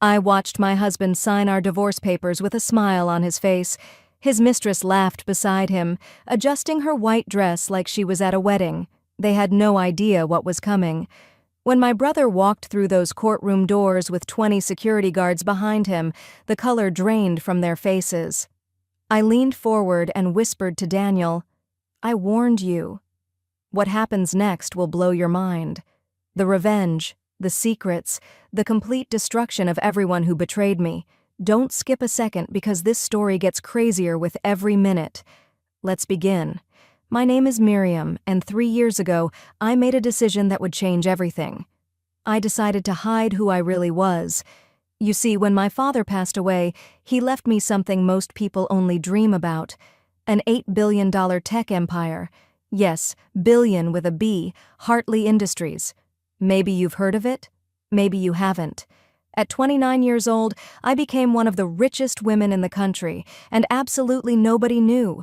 I watched my husband sign our divorce papers with a smile on his face. His mistress laughed beside him, adjusting her white dress like she was at a wedding. They had no idea what was coming. When my brother walked through those courtroom doors with 20 security guards behind him, the color drained from their faces. I leaned forward and whispered to Daniel, "I warned you. What happens next will blow your mind. The revenge, the secrets, the complete destruction of everyone who betrayed me. Don't skip a second because this story gets crazier with every minute. Let's begin. My name is Miriam, and 3 years ago, I made a decision that would change everything. I decided to hide who I really was. You see, when my father passed away, he left me something most people only dream about: an $8 billion tech empire. Yes, billion with a B, Hartley Industries. Maybe you've heard of it? Maybe you haven't. At 29 years old, I became one of the richest women in the country, and absolutely nobody knew.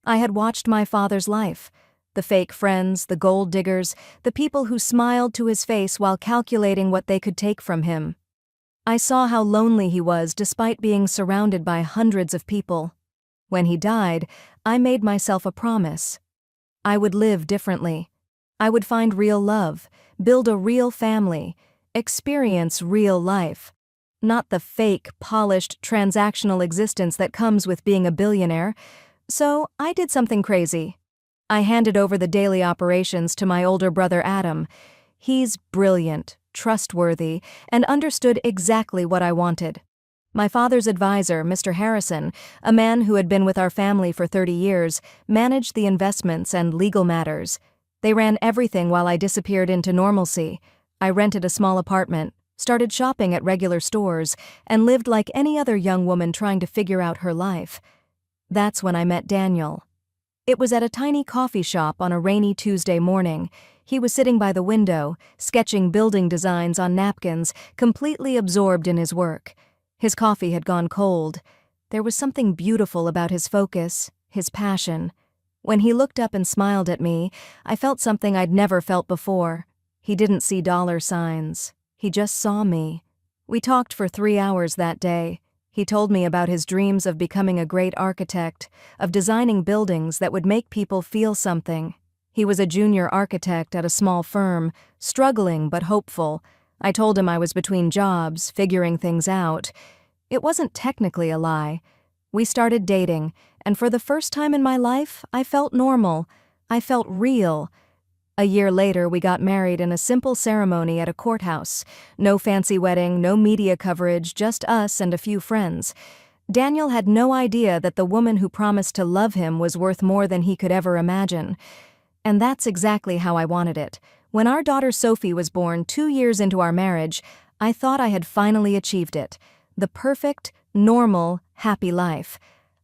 I had watched my father's life. The fake friends, the gold diggers, the people who smiled to his face while calculating what they could take from him. I saw how lonely he was despite being surrounded by hundreds of people. When he died, I made myself a promise. I would live differently. I would find real love, build a real family, experience real life. Not the fake, polished, transactional existence that comes with being a billionaire. So I did something crazy. I handed over the daily operations to my older brother Adam. He's brilliant, trustworthy, and understood exactly what I wanted. My father's advisor, Mr. Harrison, a man who had been with our family for 30 years, managed the investments and legal matters. They ran everything while I disappeared into normalcy. I rented a small apartment, started shopping at regular stores, and lived like any other young woman trying to figure out her life. That's when I met Daniel. It was at a tiny coffee shop on a rainy Tuesday morning. He was sitting by the window, sketching building designs on napkins, completely absorbed in his work. His coffee had gone cold. There was something beautiful about his focus, his passion. When he looked up and smiled at me, I felt something I'd never felt before. He didn't see dollar signs. He just saw me. We talked for 3 hours that day. He told me about his dreams of becoming a great architect, of designing buildings that would make people feel something. He was a junior architect at a small firm, struggling but hopeful. I told him I was between jobs, figuring things out. It wasn't technically a lie. We started dating, and for the first time in my life, I felt normal. I felt real. A year later, we got married in a simple ceremony at a courthouse. No fancy wedding, no media coverage, just us and a few friends. Daniel had no idea that the woman who promised to love him was worth more than he could ever imagine. And that's exactly how I wanted it. When our daughter Sophie was born 2 years into our marriage, I thought I had finally achieved it. The perfect, normal, happy life.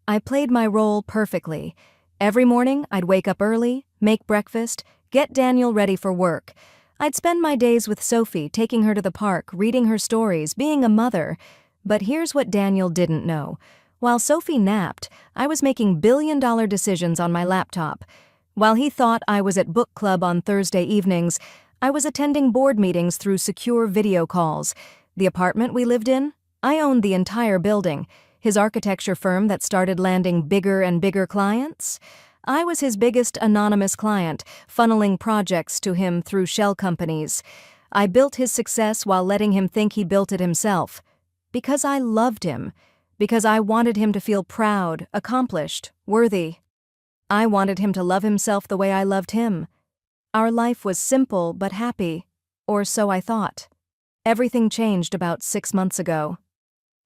I played my role perfectly. Every morning, I'd wake up early, make breakfast, get Daniel ready for work. I'd spend my days with Sophie, taking her to the park, reading her stories, being a mother. But here's what Daniel didn't know. While Sophie napped, I was making billion-dollar decisions on my laptop. While he thought I was at book club on Thursday evenings, I was attending board meetings through secure video calls. The apartment we lived in? I owned the entire building. His architecture firm that started landing bigger and bigger clients? I was his biggest anonymous client, funneling projects to him through shell companies. I built his success while letting him think he built it himself. Because I loved him. Because I wanted him to feel proud, accomplished, worthy. I wanted him to love himself the way I loved him. Our life was simple but happy, or so I thought. Everything changed about 6 months ago.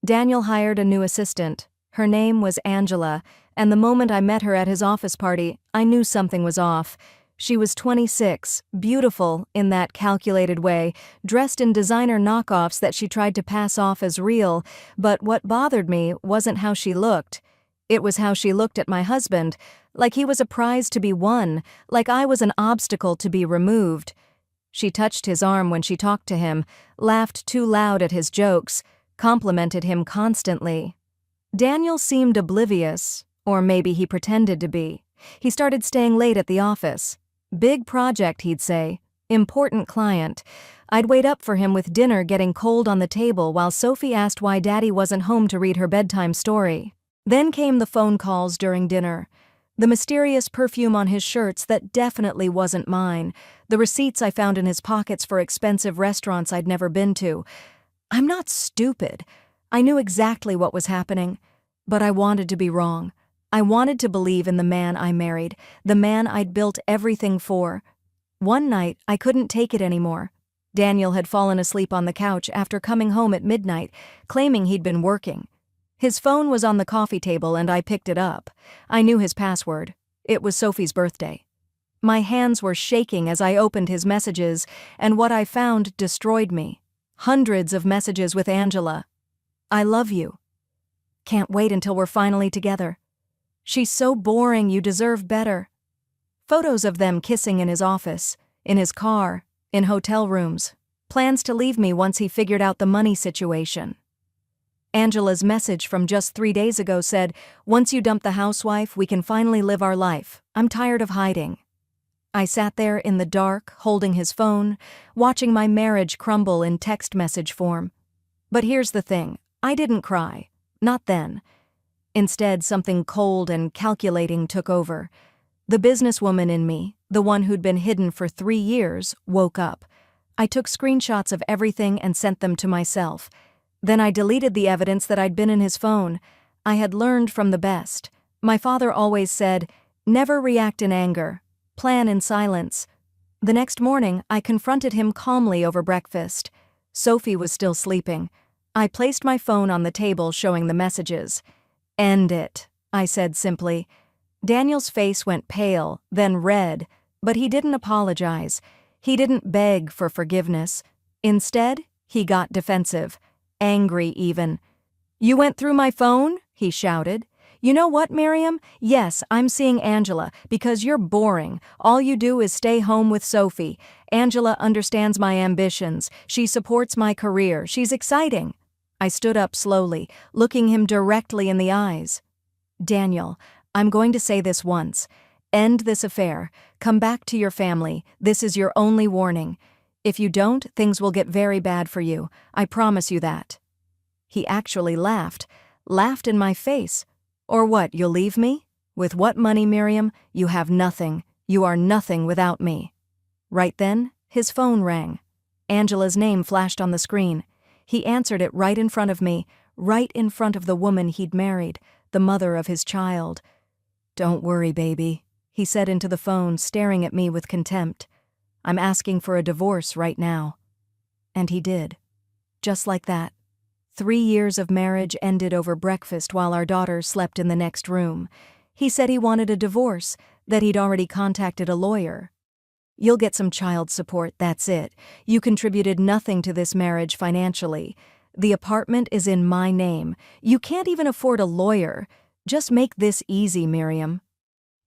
Daniel hired a new assistant. Her name was Angela, and the moment I met her at his office party, I knew something was off. She was 26, beautiful in that calculated way, dressed in designer knockoffs that she tried to pass off as real, but what bothered me wasn't how she looked. It was how she looked at my husband, like he was a prize to be won, like I was an obstacle to be removed. She touched his arm when she talked to him, laughed too loud at his jokes, complimented him constantly. Daniel seemed oblivious, or maybe he pretended to be. He started staying late at the office. Big project, he'd say. Important client. I'd wait up for him with dinner getting cold on the table while Sophie asked why Daddy wasn't home to read her bedtime story. Then came the phone calls during dinner. The mysterious perfume on his shirts that definitely wasn't mine. The receipts I found in his pockets for expensive restaurants I'd never been to. I'm not stupid. I knew exactly what was happening. But I wanted to be wrong. I wanted to believe in the man I married, the man I'd built everything for. One night, I couldn't take it anymore. Daniel had fallen asleep on the couch after coming home at midnight, claiming he'd been working. His phone was on the coffee table and I picked it up. I knew his password. It was Sophie's birthday. My hands were shaking as I opened his messages, and what I found destroyed me. Hundreds of messages with Angela. I love you. Can't wait until we're finally together. She's so boring, you deserve better. Photos of them kissing in his office, in his car, in hotel rooms. Plans to leave me once he figured out the money situation. Angela's message from just 3 days ago said, "Once you dump the housewife, we can finally live our life. I'm tired of hiding." I sat there in the dark, holding his phone, watching my marriage crumble in text message form. But here's the thing, I didn't cry. Not then. Instead, something cold and calculating took over. The businesswoman in me, the one who'd been hidden for 3 years, woke up. I took screenshots of everything and sent them to myself. Then I deleted the evidence that I'd been in his phone. I had learned from the best. My father always said, "Never react in anger. Plan in silence." The next morning, I confronted him calmly over breakfast. Sophie was still sleeping. I placed my phone on the table showing the messages. "End it," I said simply. Daniel's face went pale, then red, but he didn't apologize. He didn't beg for forgiveness. Instead, he got defensive. Angry even. "You went through my phone?" he shouted. "You know what, Miriam? Yes, I'm seeing Angela, because you're boring. All you do is stay home with Sophie. Angela understands my ambitions. She supports my career. She's exciting." I stood up slowly, looking him directly in the eyes. "Daniel, I'm going to say this once. End this affair. Come back to your family. This is your only warning. If you don't, things will get very bad for you. I promise you that." He actually laughed in my face. "Or what, you'll leave me? With what money, Miriam? You have nothing. You are nothing without me." Right then, his phone rang. Angela's name flashed on the screen. He answered it right in front of me, right in front of the woman he'd married, the mother of his child. "Don't worry, baby," he said into the phone, staring at me with contempt. "I'm asking for a divorce right now." And he did. Just like that. 3 years of marriage ended over breakfast while our daughter slept in the next room. He said he wanted a divorce, that he'd already contacted a lawyer. "You'll get some child support, that's it. You contributed nothing to this marriage financially. The apartment is in my name. You can't even afford a lawyer. Just make this easy, Miriam."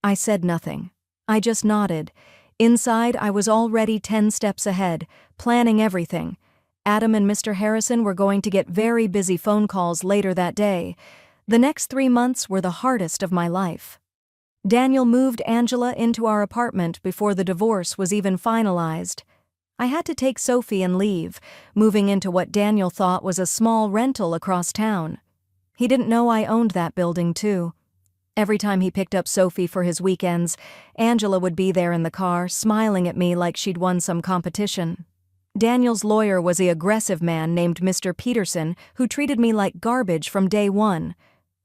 I said nothing. I just nodded. Inside, I was already 10 steps ahead, planning everything. Adam and Mr. Harrison were going to get very busy phone calls later that day. The next 3 months were the hardest of my life. Daniel moved Angela into our apartment before the divorce was even finalized. I had to take Sophie and leave, moving into what Daniel thought was a small rental across town. He didn't know I owned that building, too. Every time he picked up Sophie for his weekends, Angela would be there in the car, smiling at me like she'd won some competition. Daniel's lawyer was the aggressive man named Mr. Peterson, who treated me like garbage from day one.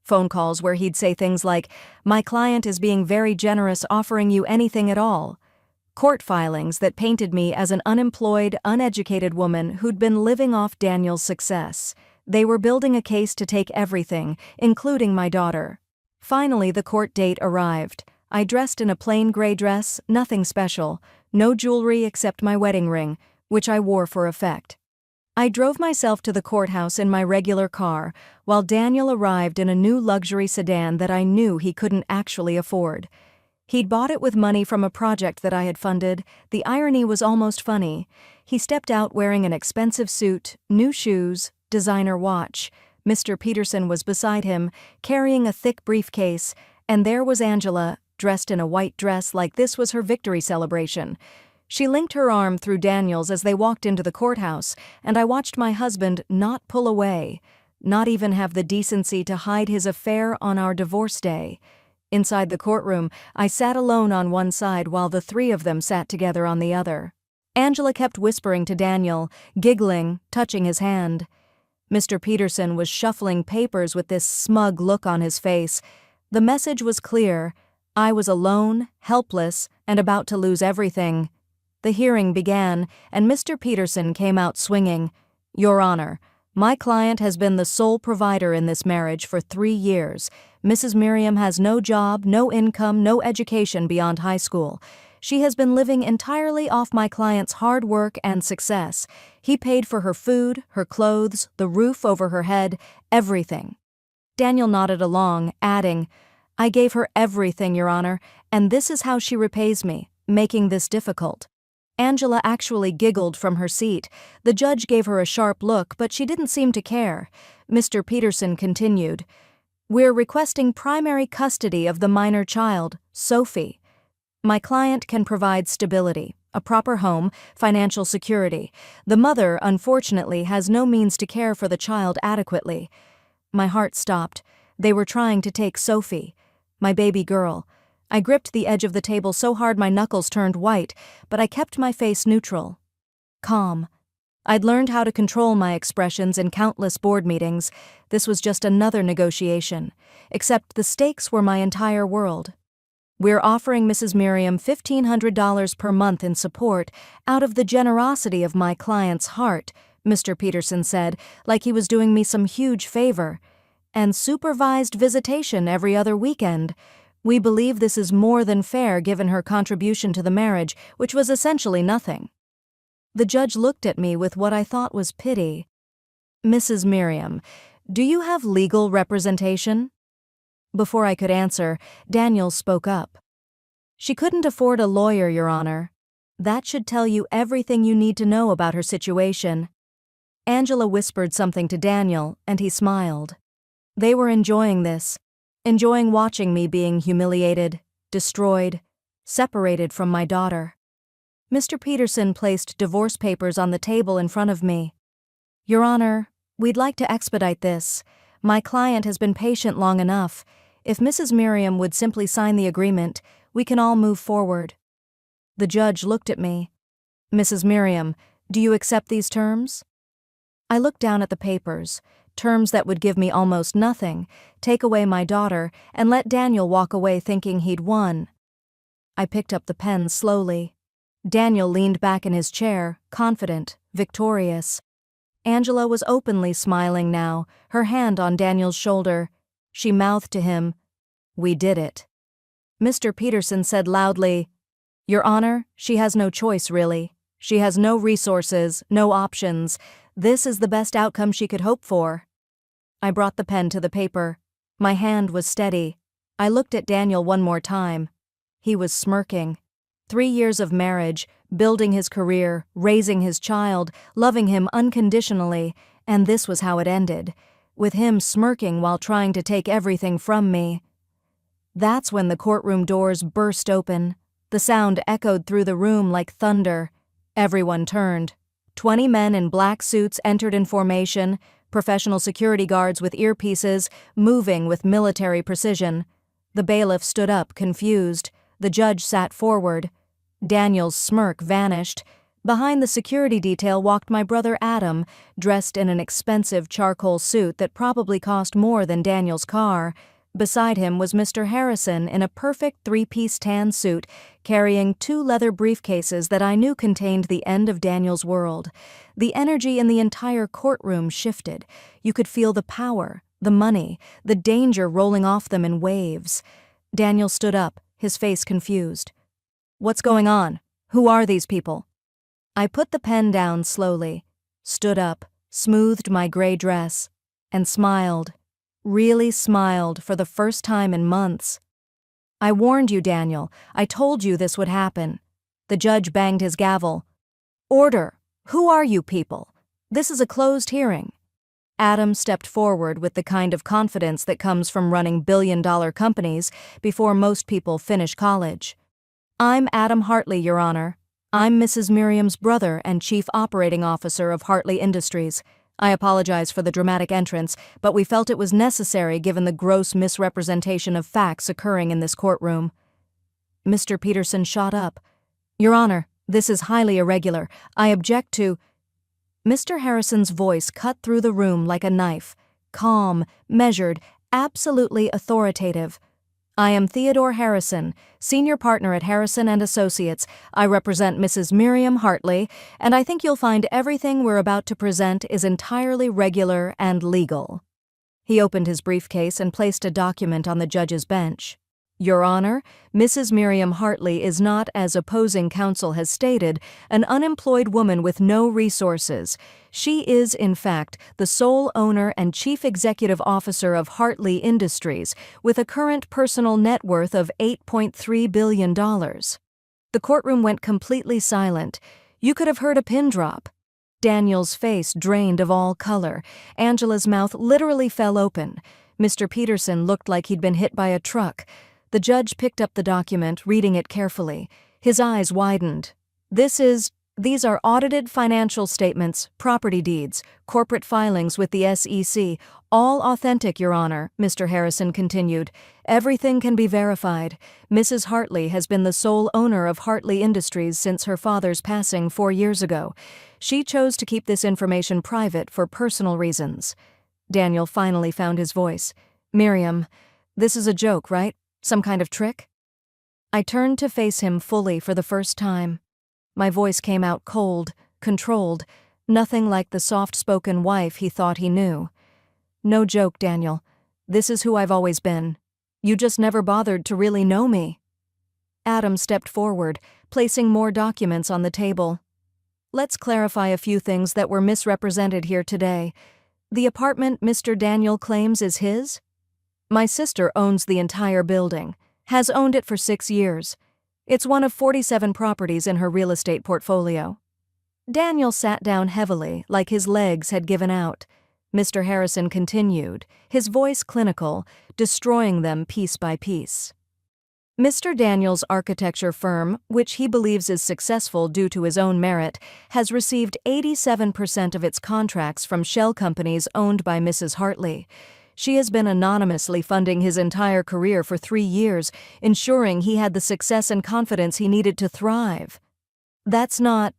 Phone calls where he'd say things like, "My client is being very generous, offering you anything at all." Court filings that painted me as an unemployed, uneducated woman who'd been living off Daniel's success. They were building a case to take everything, including my daughter. Finally, the court date arrived. I dressed in a plain gray dress, nothing special, no jewelry except my wedding ring, which I wore for effect. I drove myself to the courthouse in my regular car, while Daniel arrived in a new luxury sedan that I knew he couldn't actually afford. He'd bought it with money from a project that I had funded. The irony was almost funny. He stepped out wearing an expensive suit, new shoes, designer watch. Mr. Peterson was beside him, carrying a thick briefcase, and there was Angela, dressed in a white dress like this was her victory celebration. She linked her arm through Daniel's as they walked into the courthouse, and I watched my husband not pull away, not even have the decency to hide his affair on our divorce day. Inside the courtroom, I sat alone on one side while the three of them sat together on the other. Angela kept whispering to Daniel, giggling, touching his hand. Mr. Peterson was shuffling papers with this smug look on his face. The message was clear. I was alone, helpless, and about to lose everything. The hearing began, and Mr. Peterson came out swinging. "Your Honor, my client has been the sole provider in this marriage for 3 years. Mrs. Miriam has no job, no income, no education beyond high school. She has been living entirely off my client's hard work and success. He paid for her food, her clothes, the roof over her head, everything." Daniel nodded along, adding, "I gave her everything, Your Honor, and this is how she repays me, making this difficult." Angela actually giggled from her seat. The judge gave her a sharp look, but she didn't seem to care. Mr. Peterson continued, "We're requesting primary custody of the minor child, Sophie. My client can provide stability, a proper home, financial security. The mother, unfortunately, has no means to care for the child adequately." My heart stopped. They were trying to take Sophie, my baby girl. I gripped the edge of the table so hard my knuckles turned white, but I kept my face neutral. Calm. I'd learned how to control my expressions in countless board meetings. This was just another negotiation, except the stakes were my entire world. "We're offering Mrs. Miriam $1,500 per month in support out of the generosity of my client's heart," Mr. Peterson said, like he was doing me some huge favor. "And supervised visitation every other weekend. We believe this is more than fair given her contribution to the marriage, which was essentially nothing." The judge looked at me with what I thought was pity. "Mrs. Miriam, do you have legal representation?" Before I could answer, Daniel spoke up. "She couldn't afford a lawyer, Your Honor. That should tell you everything you need to know about her situation." Angela whispered something to Daniel, and he smiled. They were enjoying this, enjoying watching me being humiliated, destroyed, separated from my daughter. Mr. Peterson placed divorce papers on the table in front of me. "Your Honor, we'd like to expedite this. My client has been patient long enough. If Mrs. Miriam would simply sign the agreement, we can all move forward." The judge looked at me. "Mrs. Miriam, do you accept these terms?" I looked down at the papers, terms that would give me almost nothing, take away my daughter, and let Daniel walk away thinking he'd won. I picked up the pen slowly. Daniel leaned back in his chair, confident, victorious. Angela was openly smiling now, her hand on Daniel's shoulder. She mouthed to him, "We did it." Mr. Peterson said loudly, "Your Honor, she has no choice, really. She has no resources, no options. This is the best outcome she could hope for." I brought the pen to the paper. My hand was steady. I looked at Daniel one more time. He was smirking. 3 years of marriage, building his career, raising his child, loving him unconditionally, and this was how it ended, with him smirking while trying to take everything from me. That's when the courtroom doors burst open. The sound echoed through the room like thunder. Everyone turned. 20 men in black suits entered in formation, professional security guards with earpieces, moving with military precision. The bailiff stood up, confused. The judge sat forward. Daniel's smirk vanished. Behind the security detail walked my brother Adam, dressed in an expensive charcoal suit that probably cost more than Daniel's car. Beside him was Mr. Harrison in a perfect 3-piece tan suit, carrying 2 leather briefcases that I knew contained the end of Daniel's world. The energy in the entire courtroom shifted. You could feel the power, the money, the danger rolling off them in waves. Daniel stood up, his face confused. "What's going on? Who are these people?" I put the pen down slowly, stood up, smoothed my gray dress, and smiled. Really smiled for the first time in months. "I warned you, Daniel. I told you this would happen." The judge banged his gavel. "Order! Who are you people? This is a closed hearing." Adam stepped forward with the kind of confidence that comes from running billion-dollar companies before most people finish college. "I'm Adam Hartley, Your Honor. I'm Mrs. Miriam's brother and Chief Operating Officer of Hartley Industries. I apologize for the dramatic entrance, but we felt it was necessary given the gross misrepresentation of facts occurring in this courtroom. Mr. Peterson shot up. Your Honor, this is highly irregular. I object to— Mr. Harrison's voice cut through the room like a knife. Calm, measured, absolutely authoritative. I am Theodore Harrison, senior partner at Harrison & Associates. I represent Mrs. Miriam Hartley, and I think you'll find everything we're about to present is entirely regular and legal. He opened his briefcase and placed a document on the judge's bench. Your Honor, Mrs. Miriam Hartley is not, as opposing counsel has stated, an unemployed woman with no resources. She is, in fact, the sole owner and chief executive officer of Hartley Industries, with a current personal net worth of $8.3 billion. The courtroom went completely silent. You could have heard a pin drop. Daniel's face drained of all color. Angela's mouth literally fell open. Mr. Peterson looked like he'd been hit by a truck. The judge picked up the document, reading it carefully. His eyes widened. These are audited financial statements, property deeds, corporate filings with the SEC, all authentic, Your Honor, Mr. Harrison continued. Everything can be verified. Mrs. Hartley has been the sole owner of Hartley Industries since her father's passing 4 years ago. She chose to keep this information private for personal reasons. Daniel finally found his voice. Miriam, this is a joke, right? Some kind of trick? I turned to face him fully for the first time. My voice came out cold, controlled, nothing like the soft-spoken wife he thought he knew. No joke, Daniel. This is who I've always been. You just never bothered to really know me. Adam stepped forward, placing more documents on the table. Let's clarify a few things that were misrepresented here today. The apartment Mr. Daniel claims is his? My sister owns the entire building, has owned it for 6 years. It's one of 47 properties in her real estate portfolio. Daniel sat down heavily, like his legs had given out. Mr. Harrison continued, his voice clinical, destroying them piece by piece. Mr. Daniel's architecture firm, which he believes is successful due to his own merit, has received 87% of its contracts from shell companies owned by Mrs. Hartley. She has been anonymously funding his entire career for 3 years, ensuring he had the success and confidence he needed to thrive. That's not—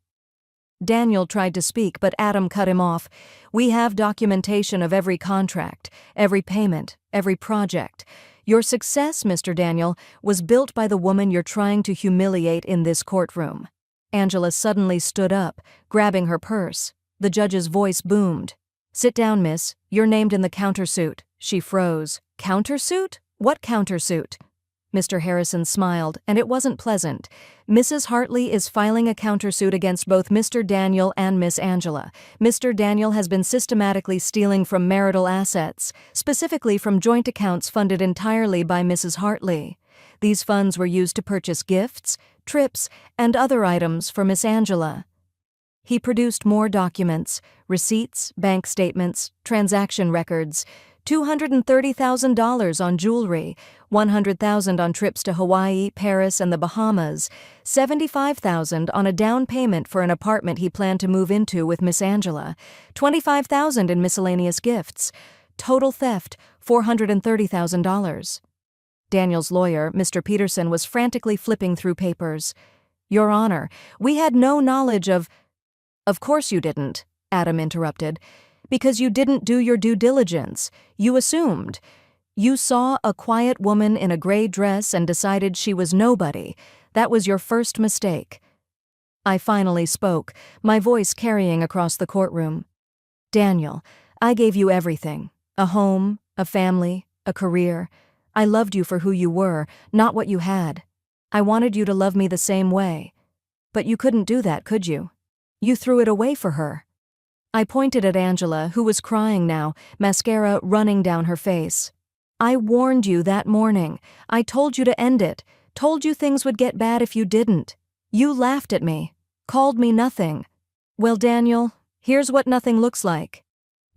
Daniel tried to speak, but Adam cut him off. We have documentation of every contract, every payment, every project. Your success, Mr. Daniel, was built by the woman you're trying to humiliate in this courtroom. Angela suddenly stood up, grabbing her purse. The judge's voice boomed. Sit down, miss. You're named in the countersuit. She froze. Countersuit? What countersuit? Mr. Harrison smiled, and it wasn't pleasant. Mrs. Hartley is filing a countersuit against both Mr. Daniel and Miss Angela. Mr. Daniel has been systematically stealing from marital assets, specifically from joint accounts funded entirely by Mrs. Hartley. These funds were used to purchase gifts, trips, and other items for Miss Angela. He produced more documents, receipts, bank statements, transaction records, $230,000 on jewelry, $100,000 on trips to Hawaii, Paris, and the Bahamas, $75,000 on a down payment for an apartment he planned to move into with Miss Angela, $25,000 in miscellaneous gifts. Total theft, $430,000. Daniel's lawyer, Mr. Peterson, was frantically flipping through papers. Your Honor, we had no knowledge of— Of course you didn't, Adam interrupted. Because you didn't do your due diligence. You assumed. You saw a quiet woman in a gray dress and decided she was nobody. That was your first mistake. I finally spoke, my voice carrying across the courtroom. Daniel, I gave you everything. A home, a family, a career. I loved you for who you were, not what you had. I wanted you to love me the same way. But you couldn't do that, could you? You threw it away for her. I pointed at Angela, who was crying now, mascara running down her face. I warned you that morning. I told you to end it, told you things would get bad if you didn't. You laughed at me, called me nothing. Well, Daniel, here's what nothing looks like.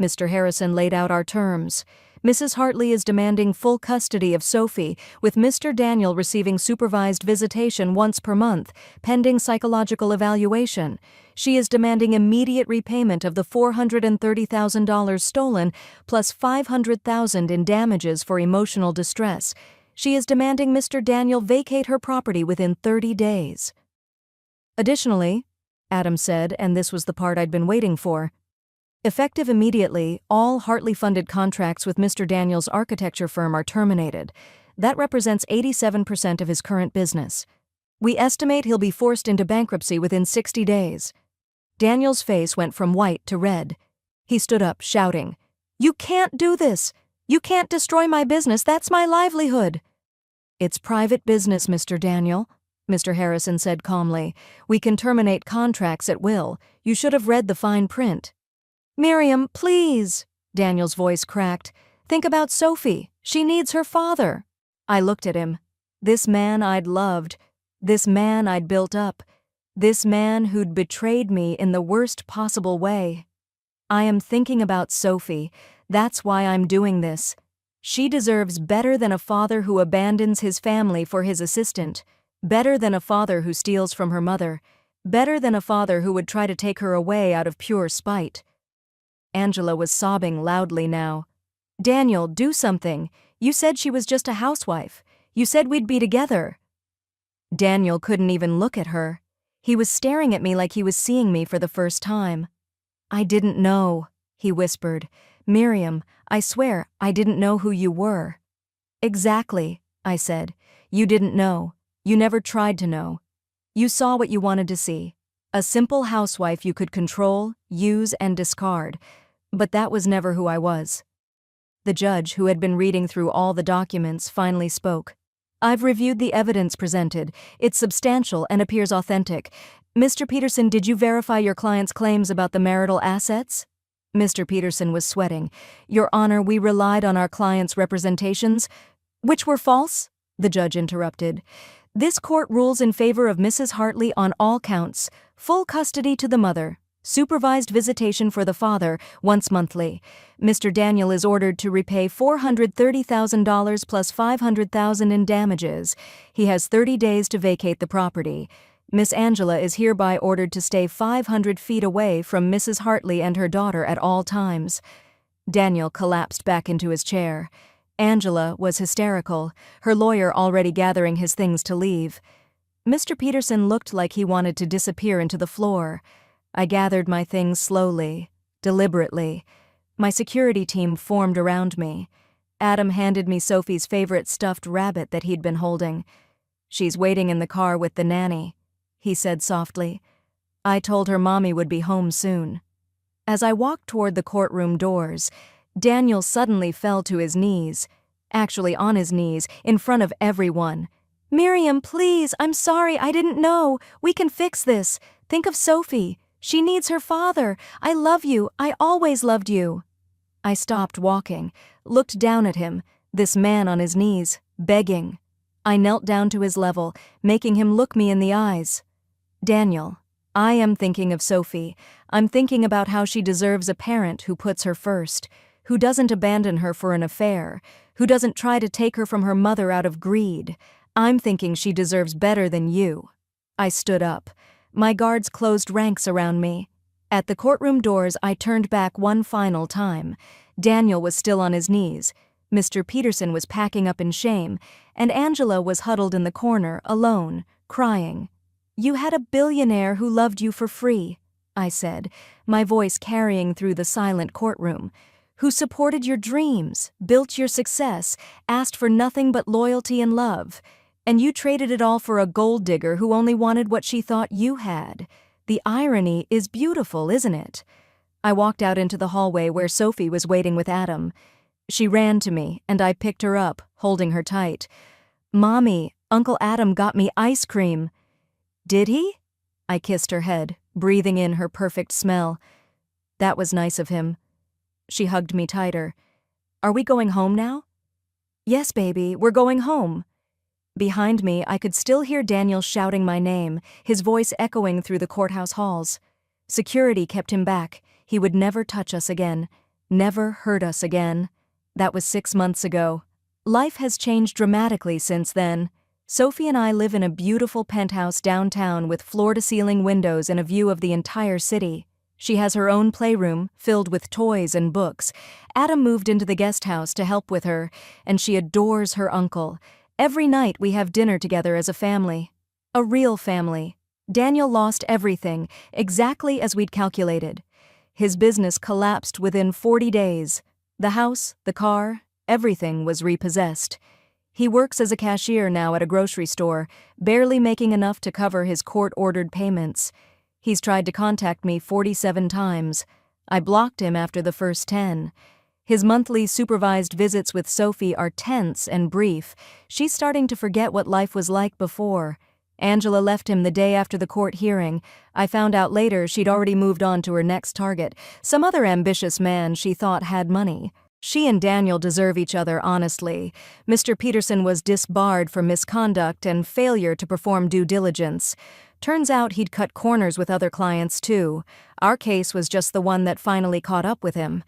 Mr. Harrison laid out our terms. Mrs. Hartley is demanding full custody of Sophie, with Mr. Daniel receiving supervised visitation once per month, pending psychological evaluation. She is demanding immediate repayment of the $430,000 stolen, plus $500,000 in damages for emotional distress. She is demanding Mr. Daniel vacate her property within 30 days. Additionally, Adam said, and this was the part I'd been waiting for, effective immediately, all Hartley-funded contracts with Mr. Daniel's architecture firm are terminated. That represents 87% of his current business. We estimate he'll be forced into bankruptcy within 60 days. Daniel's face went from white to red. He stood up, shouting, "You can't do this! You can't destroy my business, that's my livelihood!" "It's private business, Mr. Daniel," Mr. Harrison said calmly. "We can terminate contracts at will. You should have read the fine print." "Miriam, please," Daniel's voice cracked. "Think about Sophie. She needs her father." I looked at him. This man I'd loved. This man I'd built up. This man who'd betrayed me in the worst possible way. "I am thinking about Sophie. That's why I'm doing this. She deserves better than a father who abandons his family for his assistant. Better than a father who steals from her mother. Better than a father who would try to take her away out of pure spite." Angela was sobbing loudly now. "Daniel, do something. You said she was just a housewife. You said we'd be together." Daniel couldn't even look at her. He was staring at me like he was seeing me for the first time. "I didn't know," he whispered. "Miriam, I swear, I didn't know who you were." "Exactly," I said. "You didn't know. You never tried to know. You saw what you wanted to see. A simple housewife you could control, use, and discard. But that was never who I was." The judge, who had been reading through all the documents, finally spoke. "I've reviewed the evidence presented. It's substantial and appears authentic. Mr. Peterson, did you verify your client's claims about the marital assets?" Mr. Peterson was sweating. "Your Honor, we relied on our client's representations." "Which were false?" the judge interrupted. "This court rules in favor of Mrs. Hartley on all counts. Full custody to the mother. Supervised visitation for the father, once monthly. Mr. Daniel is ordered to repay $430,000 plus $500,000 in damages. He has 30 days to vacate the property. Miss Angela is hereby ordered to stay 500 feet away from Mrs. Hartley and her daughter at all times." Daniel collapsed back into his chair. Angela was hysterical, her lawyer already gathering his things to leave. Mr. Peterson looked like he wanted to disappear into the floor. I gathered my things slowly, deliberately. My security team formed around me. Adam handed me Sophie's favorite stuffed rabbit that he'd been holding. "She's waiting in the car with the nanny," he said softly. "I told her Mommy would be home soon." As I walked toward the courtroom doors, Daniel suddenly fell to his knees, actually on his knees, in front of everyone. "Miriam, please, I'm sorry, I didn't know. We can fix this. Think of Sophie. She needs her father. I love you. I always loved you." I stopped walking, looked down at him, this man on his knees, begging. I knelt down to his level, making him look me in the eyes. "Daniel, I am thinking of Sophie. I'm thinking about how she deserves a parent who puts her first, who doesn't abandon her for an affair, who doesn't try to take her from her mother out of greed. I'm thinking she deserves better than you." I stood up. My guards closed ranks around me. At the courtroom doors, I turned back one final time. Daniel was still on his knees. Mr. Peterson was packing up in shame, and Angela was huddled in the corner, alone, crying. "You had a billionaire who loved you for free," I said, my voice carrying through the silent courtroom, "who supported your dreams, built your success, asked for nothing but loyalty and love. And you traded it all for a gold digger who only wanted what she thought you had. The irony is beautiful, isn't it?" I walked out into the hallway where Sophie was waiting with Adam. She ran to me, and I picked her up, holding her tight. "Mommy, Uncle Adam got me ice cream." "Did he?" I kissed her head, breathing in her perfect smell. "That was nice of him." She hugged me tighter. "Are we going home now?" "Yes, baby, we're going home." Behind me, I could still hear Daniel shouting my name, his voice echoing through the courthouse halls. Security kept him back. He would never touch us again, never hurt us again. That was 6 months ago. Life has changed dramatically since then. Sophie and I live in a beautiful penthouse downtown with floor-to-ceiling windows and a view of the entire city. She has her own playroom, filled with toys and books. Adam moved into the guest house to help with her, and she adores her uncle. Every night we have dinner together as a family. A real family. Daniel lost everything, exactly as we'd calculated. His business collapsed within 40 days. The house, the car, everything was repossessed. He works as a cashier now at a grocery store, barely making enough to cover his court-ordered payments. He's tried to contact me 47 times. I blocked him after the first 10. His monthly supervised visits with Sophie are tense and brief. She's starting to forget what life was like before. Angela left him the day after the court hearing. I found out later she'd already moved on to her next target, some other ambitious man she thought had money. She and Daniel deserve each other, honestly. Mr. Peterson was disbarred for misconduct and failure to perform due diligence. Turns out he'd cut corners with other clients, too. Our case was just the one that finally caught up with him.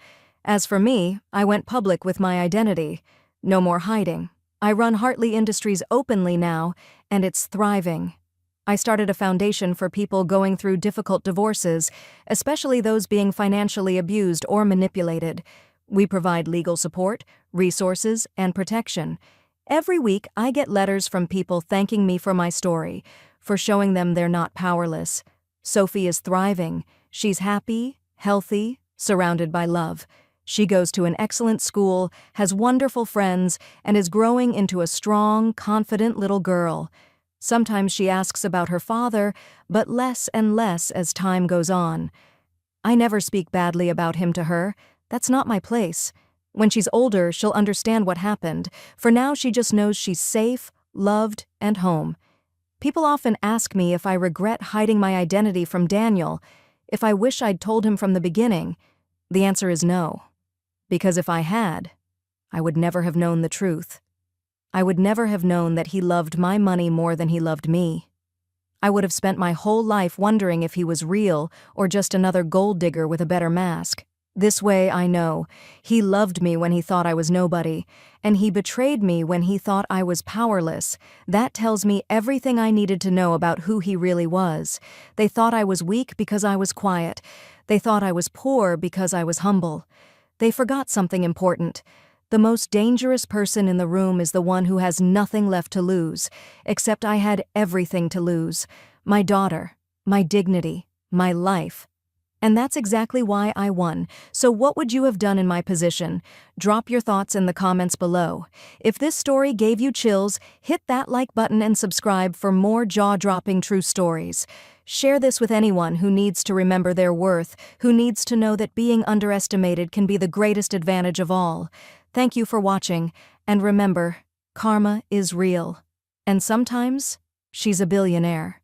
As for me, I went public with my identity. No more hiding. I run Hartley Industries openly now, and it's thriving. I started a foundation for people going through difficult divorces, especially those being financially abused or manipulated. We provide legal support, resources, and protection. Every week, I get letters from people thanking me for my story, for showing them they're not powerless. Sophie is thriving. She's happy, healthy, surrounded by love. She goes to an excellent school, has wonderful friends, and is growing into a strong, confident little girl. Sometimes she asks about her father, but less and less as time goes on. I never speak badly about him to her. That's not my place. When she's older, she'll understand what happened. For now, she just knows she's safe, loved, and home. People often ask me if I regret hiding my identity from Daniel, if I wish I'd told him from the beginning. The answer is no. Because if I had, I would never have known the truth. I would never have known that he loved my money more than he loved me. I would have spent my whole life wondering if he was real or just another gold digger with a better mask. This way, I know, he loved me when he thought I was nobody, and he betrayed me when he thought I was powerless. That tells me everything I needed to know about who he really was. They thought I was weak because I was quiet. They thought I was poor because I was humble. They forgot something important. The most dangerous person in the room is the one who has nothing left to lose, except I had everything to lose. My daughter, my dignity, my life. And that's exactly why I won. So what would you have done in my position? Drop your thoughts in the comments below. If this story gave you chills, hit that like button and subscribe for more jaw-dropping true stories. Share this with anyone who needs to remember their worth, who needs to know that being underestimated can be the greatest advantage of all. Thank you for watching, and remember, karma is real. And sometimes, she's a billionaire.